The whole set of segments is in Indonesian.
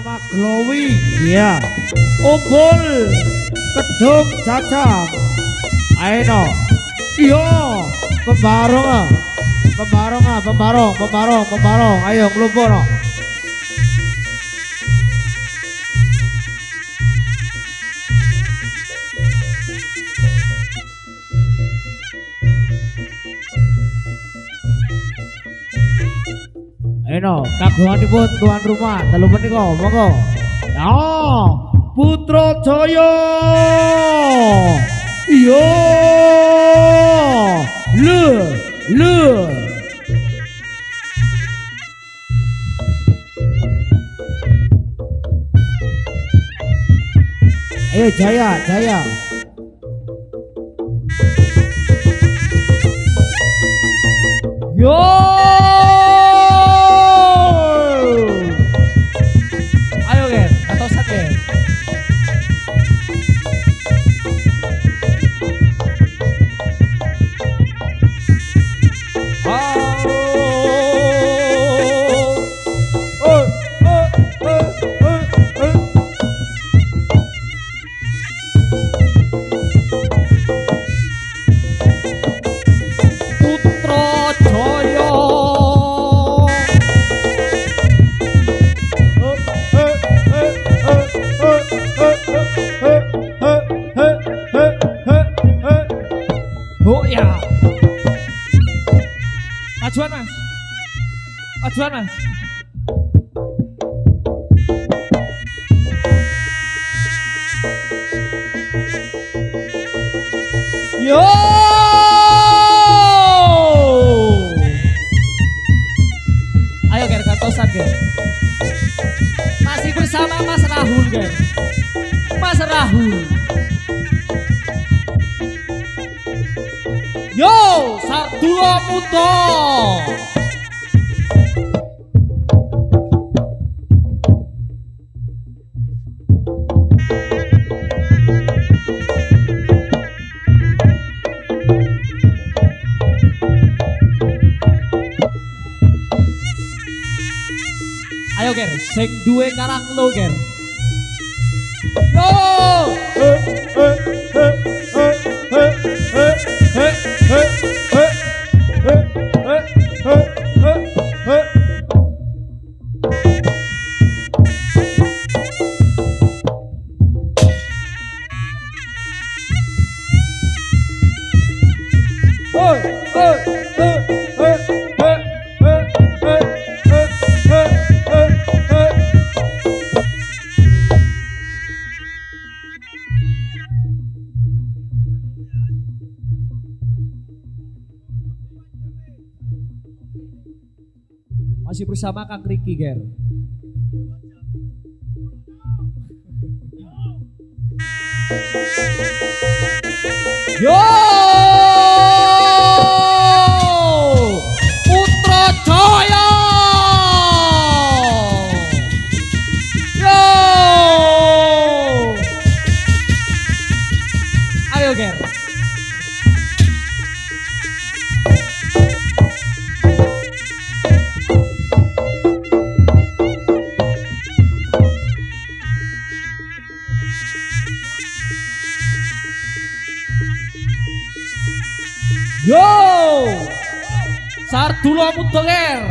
nama glowing ya. Umbul kedung cacang. Ayo iya pembarong ayo ngelumpur no. Ayo kagunganipun tuan rumah telu menika monggo ya Putrajaya iya le ayo jaya yo ayo Ger atau sakit Majuan mas. Yo. Ayo Ger kantosan Ger. Masih bersama Mas Rahul Ger. Mas Rahul. Yo, Sardulo Muto. Ayo Ger, sing duwe karang lo Ger. Masih bersama Kang Riki Ger. Yo Putrajaya. Yo ayo Ger. Yo Sardulo Muto Ger.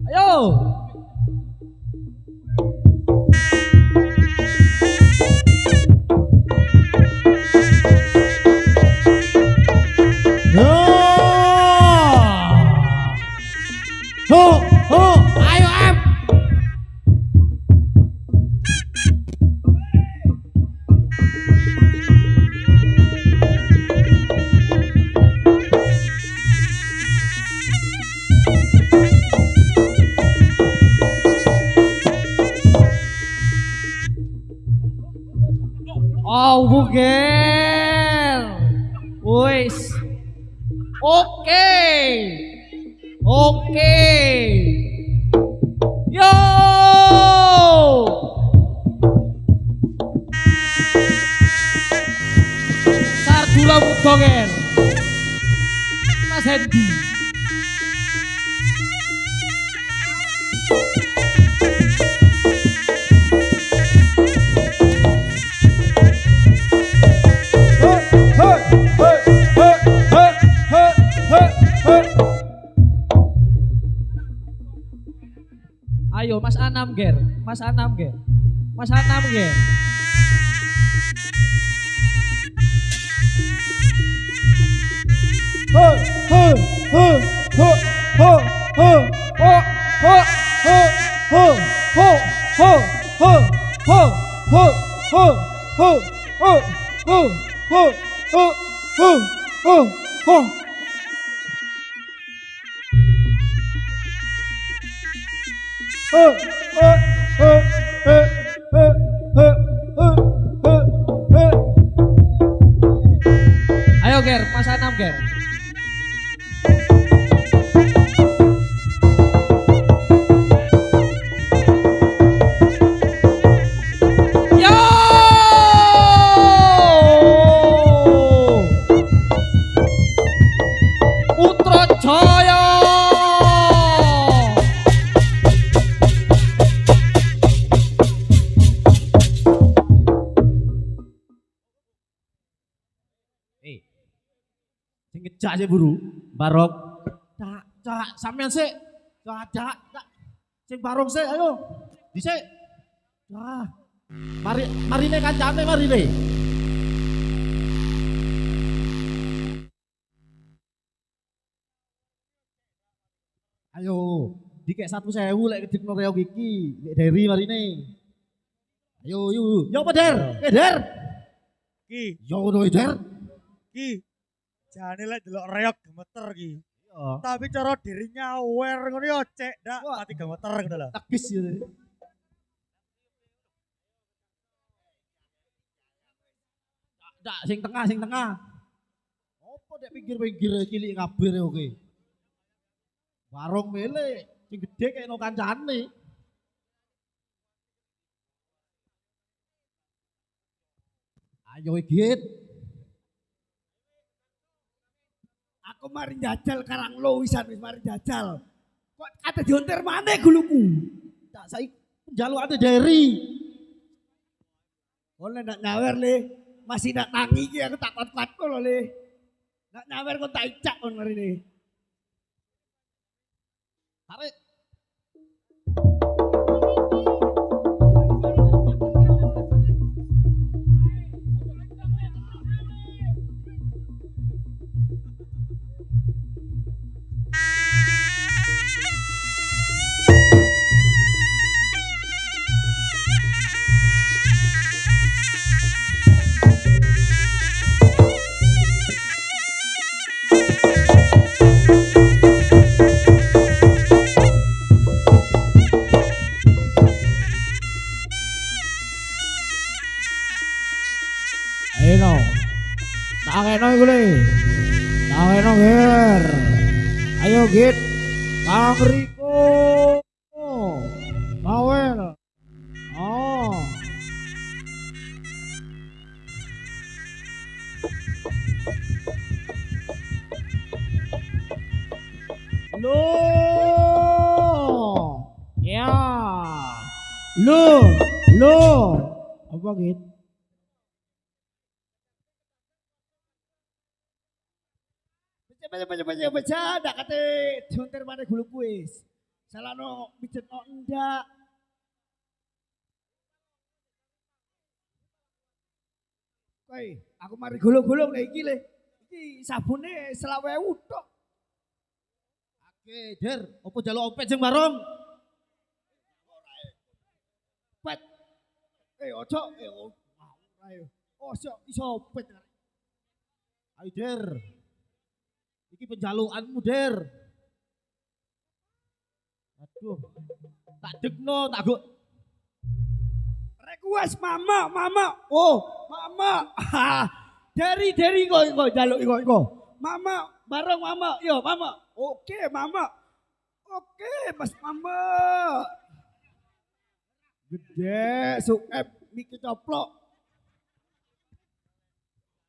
Ayo ayo em. Oh buger, wis, oke, yo, Sardulo Muto Ger, Mas Hendi. Ayo Mas Anam ger, Mas Anam ger, Mas Anam ger. Ayo ger, Mas Anam ger. Yo! Putra Jaya. Sing ngejak sih buru, barok. Cak, sampean sih. Cak. Sing barok sih, ayo. Dhisik. Mari nih kancane mari nih. Ayo, dikek 1.000 lek kedikno reog iki, lek Deri mari nih. Ayo, yuk. Yo apa Der? Der. Ki, Yo ngono Der. ki. Jane lek delok reog gemeter ki. Yo. Tapi cara dirinya aware ngono yo cek dak Wah. pati gemeter ngono lho. Tekis ya. Sing tengah. Apa dek pinggir-pinggir cilik kabeh oke. Warung mele sing gedhe kaya no kancane. Ayo Git. Aku mari jajal karang lo wisan wis mari jajal. Kok kate diontir maneh guluku. Tak saiki njalukane Deri. Oleh nak nyawer le, masih nak tangi iki aku tak kuat-kuat lho le. Nak nyawer kok tak icak kon mari ne. Tarik. Ayo, tangeno iku le. Tangeno ger. Ayo Git. Kang Riko. Bawel. Oh. Lo. Ya. Lo. Apa Git? Baca ndak kate diontir maneh guluku wis. Salahno mijetno ndak. Kowe, aku mari gulung-gulung lek iki le. Iki sabune 20.000 tok. Oke, Der. Opo jaluk opet sing bareng? Pet. Ojo. Ayo. Ojo iso pet. Ayo Der. Iki penjalukanmu Der. Aduh. Tak degno, tak go. Request mama. Oh, mama. Dari kok jaluk iko. Mama, bareng mama. Yo, mama. Oke, mama. Oke, Mas Mama. Gede, suep mikir coplok.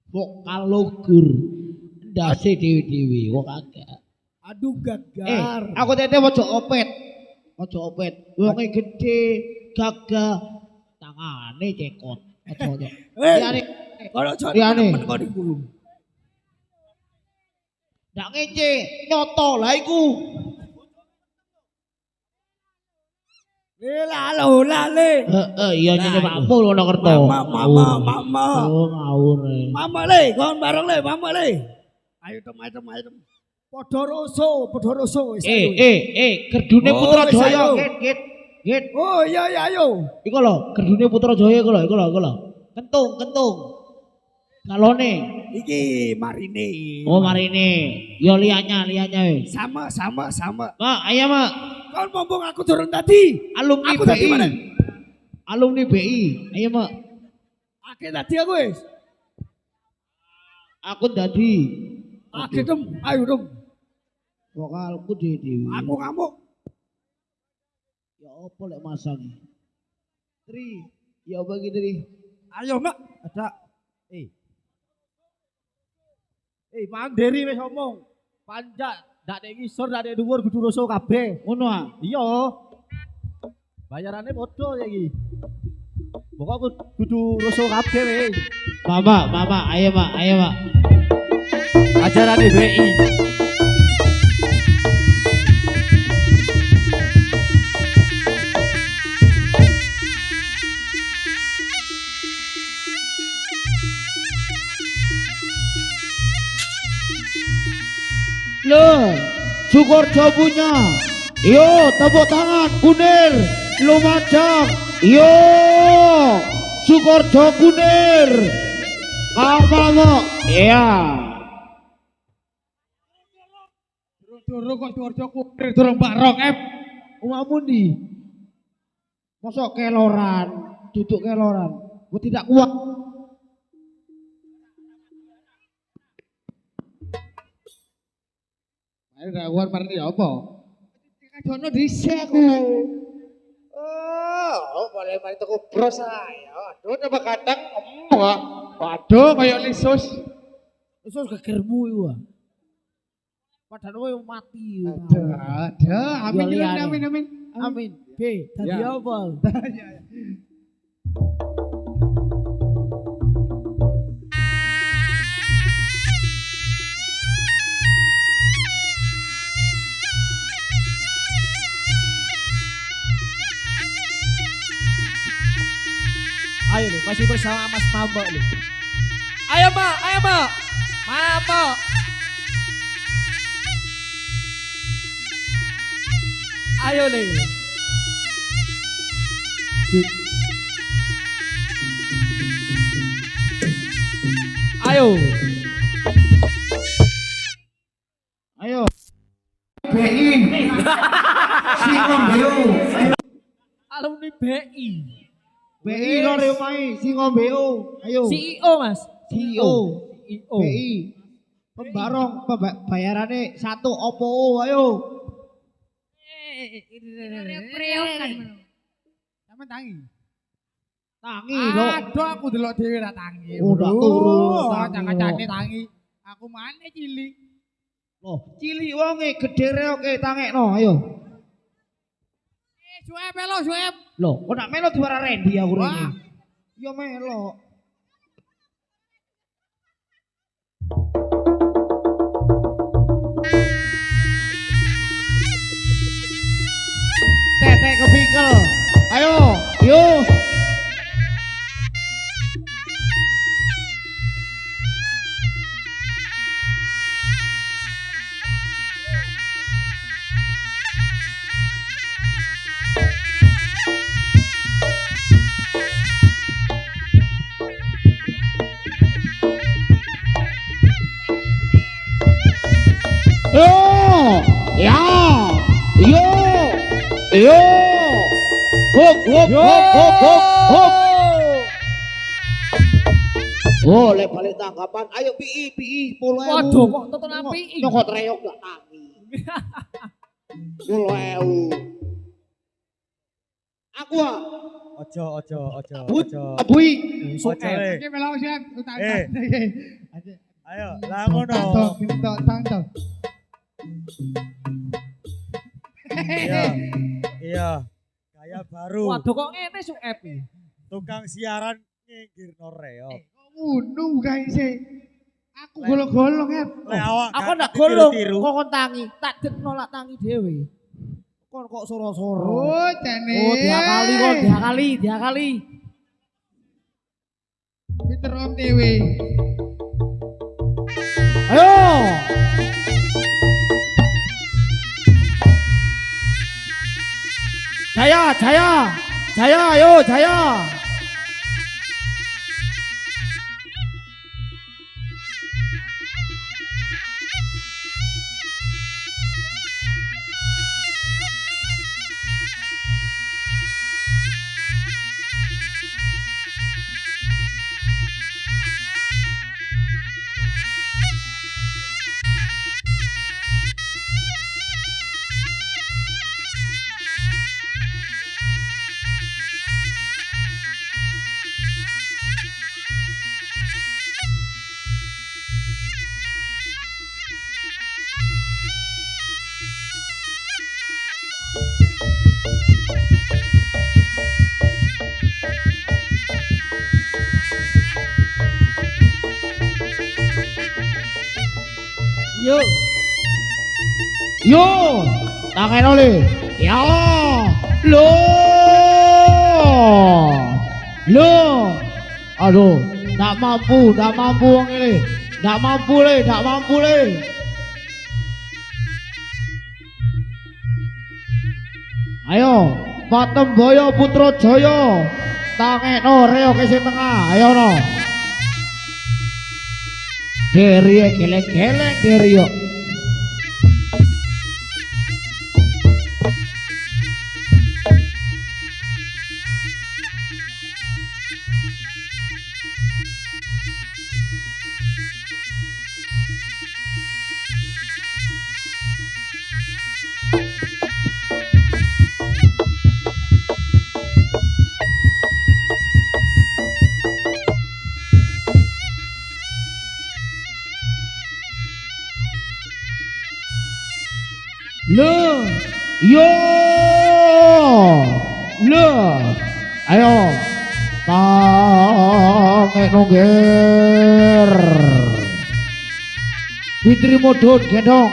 Kok kalogur ndase dewi-dewi kok agak. Aduh gagar. Aku tete ojo opet. Aja opet. Wonge gedhe, gagah, tangane cekot. Aja. Liyane Kalau jane Liyane. temen kok digulung. ndak ngece, nyoto lah iku. Lalo lale. Heeh, iya nyenye Nah, Pakmu ngono kerto. Mama. Oh, ngawur. Mama le, kon bareng le, mama le. Ayo tem. Padha rasa wis. Gerdune Oh, Putra wis, Jaya, ayo. Git. Oh iya ayo. Iku lho, gerdune Putra Jaya iku lho. Kentung. Kalone. Iki marine. Oh, marine. Yo liyanya wis. Sama. Mak, ayo Mak. Kon mumpung aku turun tadi. Alumni Aku tadi BI. mana? Alumni BI. Ayo Mak. Akeh tadi aku wis. Aku dadi Akeh dem, ayo dem. vokalku dhewe. Aku ngamuk. Ya apa lek masang. Tri, ya bagi Tri. Ayo mak. Ada. Mang Deri wis ngomong. Panjak ndak nek ngisor ndak nek dhuwur kudu rasa kabeh. Ngono ah. Iya. Bayarannya padha ya iki. Pokok kudu rasa kabeh wis. Mama, ayo Mak. Ajarane BI. Loh, Sukorjo punya. Yo, tepuk tangan Kunir, Lumajang. Yo, Sukorjo Kunir. Mama, iya. Durung kok Sukorjo Kunir durung barong Umamu di. Mosok keloran, duduk keloran. Gue tidak kuat. Ayo rawon marni apa? Jono dhisik aku. Oh, boleh mari tuku bros ayo. Aduh, coba kadang waduh kaya lisus. Iso gegermu iku. Padahal kowe mati. Amin liyane. amin. Amin. B, tadi Ya. apa? Ayo nih, masih bersama Mas Mama nih. Ayo Mak. Mama. Ayo nih. Ayo. Ayo. BI. Singombeo. Alumni BI. BI lho mai Singombeo. Ayo. CEO Mas. CEO. CEO. BI. Pembarong bayarannya 1 opo ayo. Sampe tangi. Tangi lho. Aduh aku delok dhewe ra tangi. Udah turu, tangi, Cangkacane kok. tangi. Aku mana cilik. Loh, cilik wonge gedhe reoke tangekno ayo. Suep. Loh, kok nak melo diwara Randy aku rene. Wah. Ya melo. Tetek kepikel. Ayo, yuk. Yo, ya, yo, hop. Oh, lek balik tanggapan, ayo PI, 10.000. Waduh, kok tonton api. Nyokot reok gak tangi. 10.000. Aku ah, Ojo. abui. Ojo le. Iki melo siap. Ayo, lah ngono. Tang. Iya. Iya. Gaya baru. Waduh kok ngene su epi. Tukang siaran nyinggir Noreo. Ngono guys. Aku golong-golong ya. Lek awak Aku gak ndak ngerti golong, tiru-tiru. kok kon tangi, tak nolak tangi dhewe. Kon kok soro-soro. Oh, jane. Oh, diakali. Peter Om TV. Ayo. Jaya, ayo Jaya. Yuk. Yo, tangan oleh. Ya, lo. Aduh, tak mampu wong ini. Tak mampu le. Ayo, Patem Boyo Putra Jaya. Tangekno reo ke sing tengah. Ayo no. Deri geleng-geleng deri yo. Ayo, tangek nongger. Fitri Modon gendong.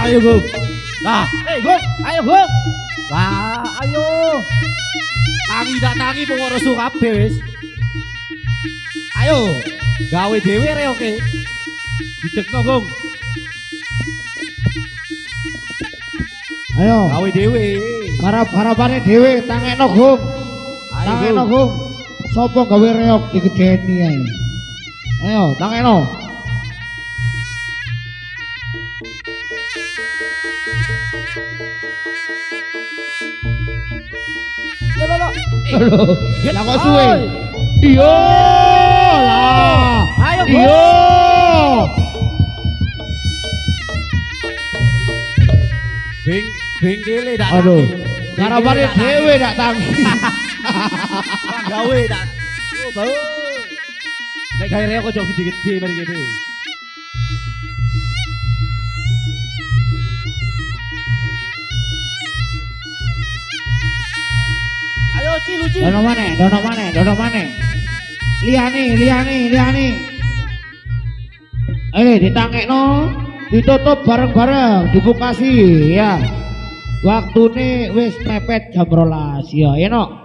Ayo Gum. Nah, Gum, ayo Gum. Lah, ayo. Tangi pengurus kabeh wis. Ayo, gawe dhewe rek oke. Dijekno Gum. Ayo, Gawe dhewe. harap-harapane dhewe tangekno Gum. Ayo Tangekno Gum. Gum. Sopo gawe reok digedeni ae. Ayo, tangekno. Lo. Lah kok suwe? Iya lah. Ayo Gum. Iya. Bengkele dak. Aduh, harapane dhewe dak tangi. Gawe dak. Oh, bau. Nek gawe rek kok gede-gede mari kene. Ayo Ciluci. Dono mana? Liani. Ditangekno, ditutup bareng-bareng, dibukasi ya. Waktune wis mepet jam 12 ya, no.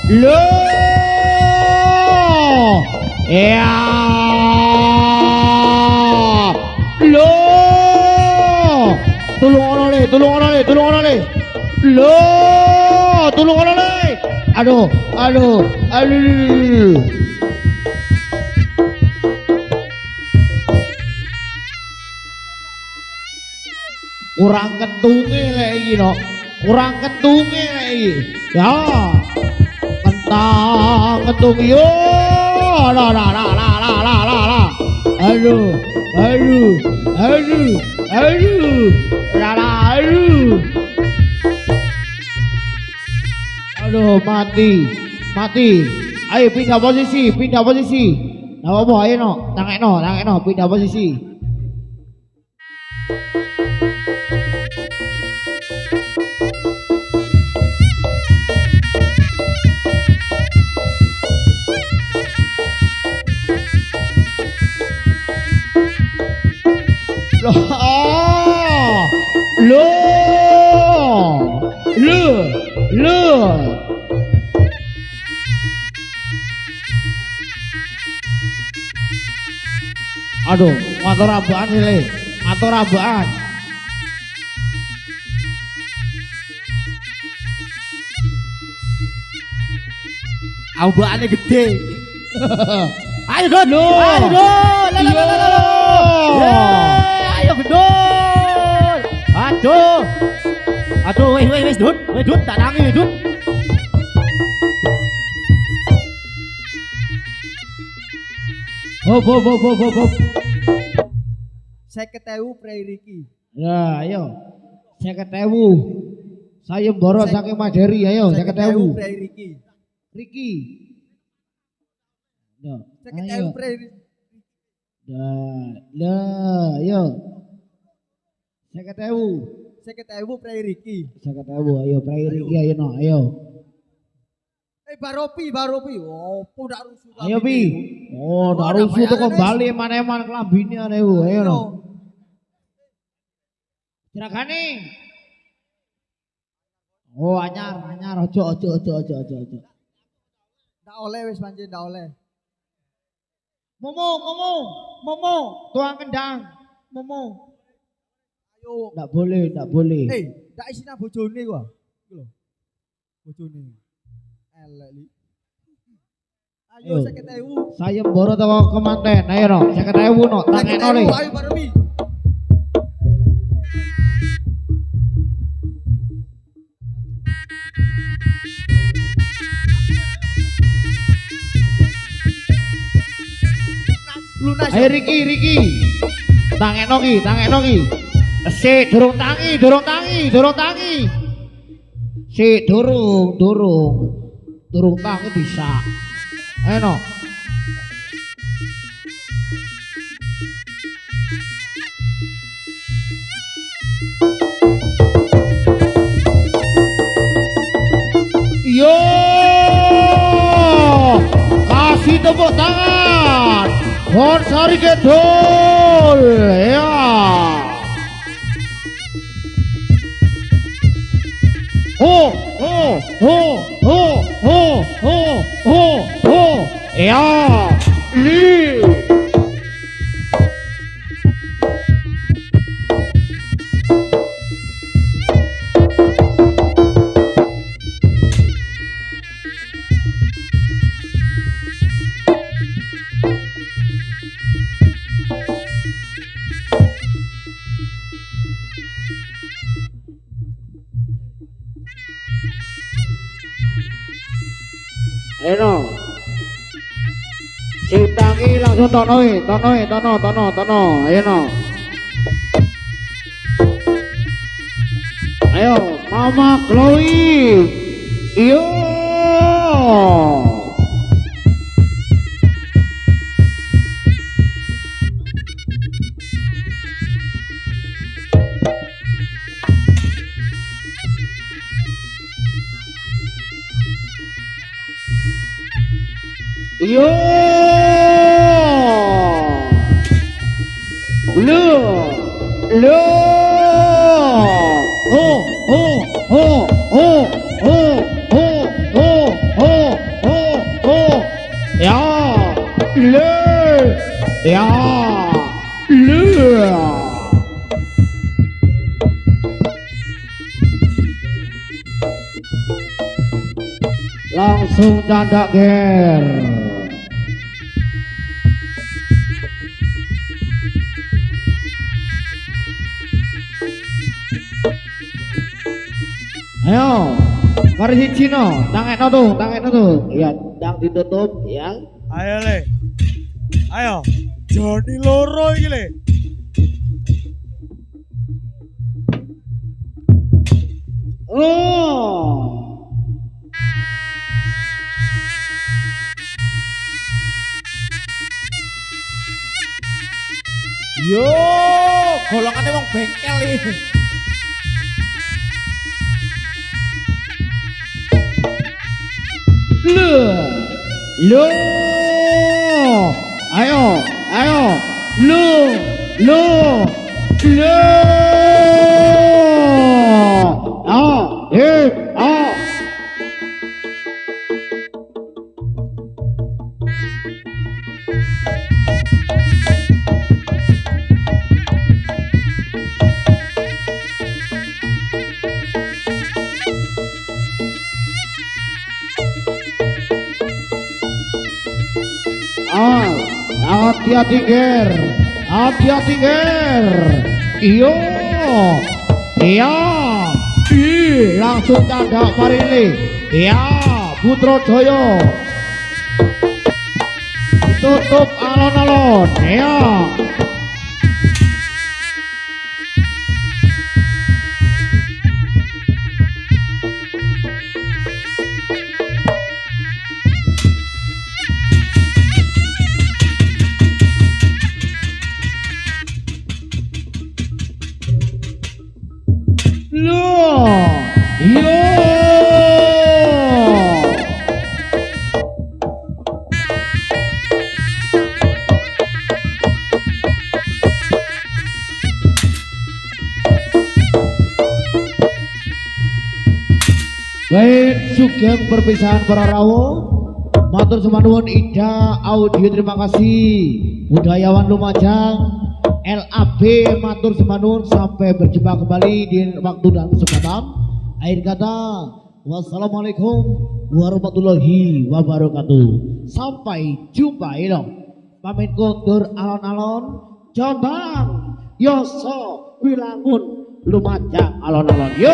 Lo. Ya. Lo. Tulung ono le. Lo, tulung ono le. Aduh. Kurang kentunge lek iki no. Ya. Kentung yo. La. Aduh. Aduh, mati. Ayo pindah posisi. Nggak apa-apa, ayo no, tangekno, pindah posisi. Loh. Aduh, motor abaan ini, motor abaan. Abaannya gede. Ayo Dut. Loh. Ayo Dut. Ayo Dut. Aduh, wes Dut. Tak nangis Dut. Hop. Saya ketemu Prai Riki. Ya, ayo. 50.000. Saya boro saking Maderi, ayo 50.000. Prai Riki. Riki. Ya, Saya ketemu Prai Riki. Lah, ayo. 50.000. Saya ketemu Prai Riki. 50.000, ayo Prai Riki, ayo no, ayo. Baropi. Oh, ndak rusuh. Ayo Pi. Oh, ndak rusuh tuh kembali eman-eman kelambine ayo no. Ciragane. Oh, anyar, ojo. Ndak oleh wis pancen ndak oleh. Momo, tuang kendang. Momo. Ayo. Ndak boleh. Ndak isina bojone gua. Iku lho. Bojone. Elek li. Ayo 50.000. Saya boro teko kemanten, ayo no, 50.000 no, tangekno le. Ayo Baropi. Lunas. Ayo Riki. Tangekno ki. Sik, durung tangi. Sik, durung tangi bisa. Ayo no. Yo, kasih tepuk tangan. Sari Gedul, ya. Ya, li. Ayo, si tangi langsung tono, ayo no. Ayo, Mama Chloe, yo. Yo, lo, Ya. Le. Langsung tanda ger. Ayo, mari hiji no, tangekno tuh. Iya, dang ditutup ya. Ayo le. Ayo. Joni loro iki le. Oh. Yo, golongannya wong bengkel iki. Lo. Ayo. Lo. Ah. Hati-hati ger. Iyo. Iya. Langsung tanda Marile. Iya, Putra Jaya. Ditutup alon-alon. Iya. Baik, sugeng perpisahan para rawuh. Matur semanuwun Ida Audio, terima kasih. Budayawan Lumajang, LAB matur semanuwun, sampai berjumpa kembali di waktu dan kesempatan. Akhir kata, wassalamualaikum warahmatullahi wabarakatuh. Sampai jumpa ya. Pamit kondur alon-alon, Jombang, Yoso, Wilangun, Lumajang alon-alon. Yo.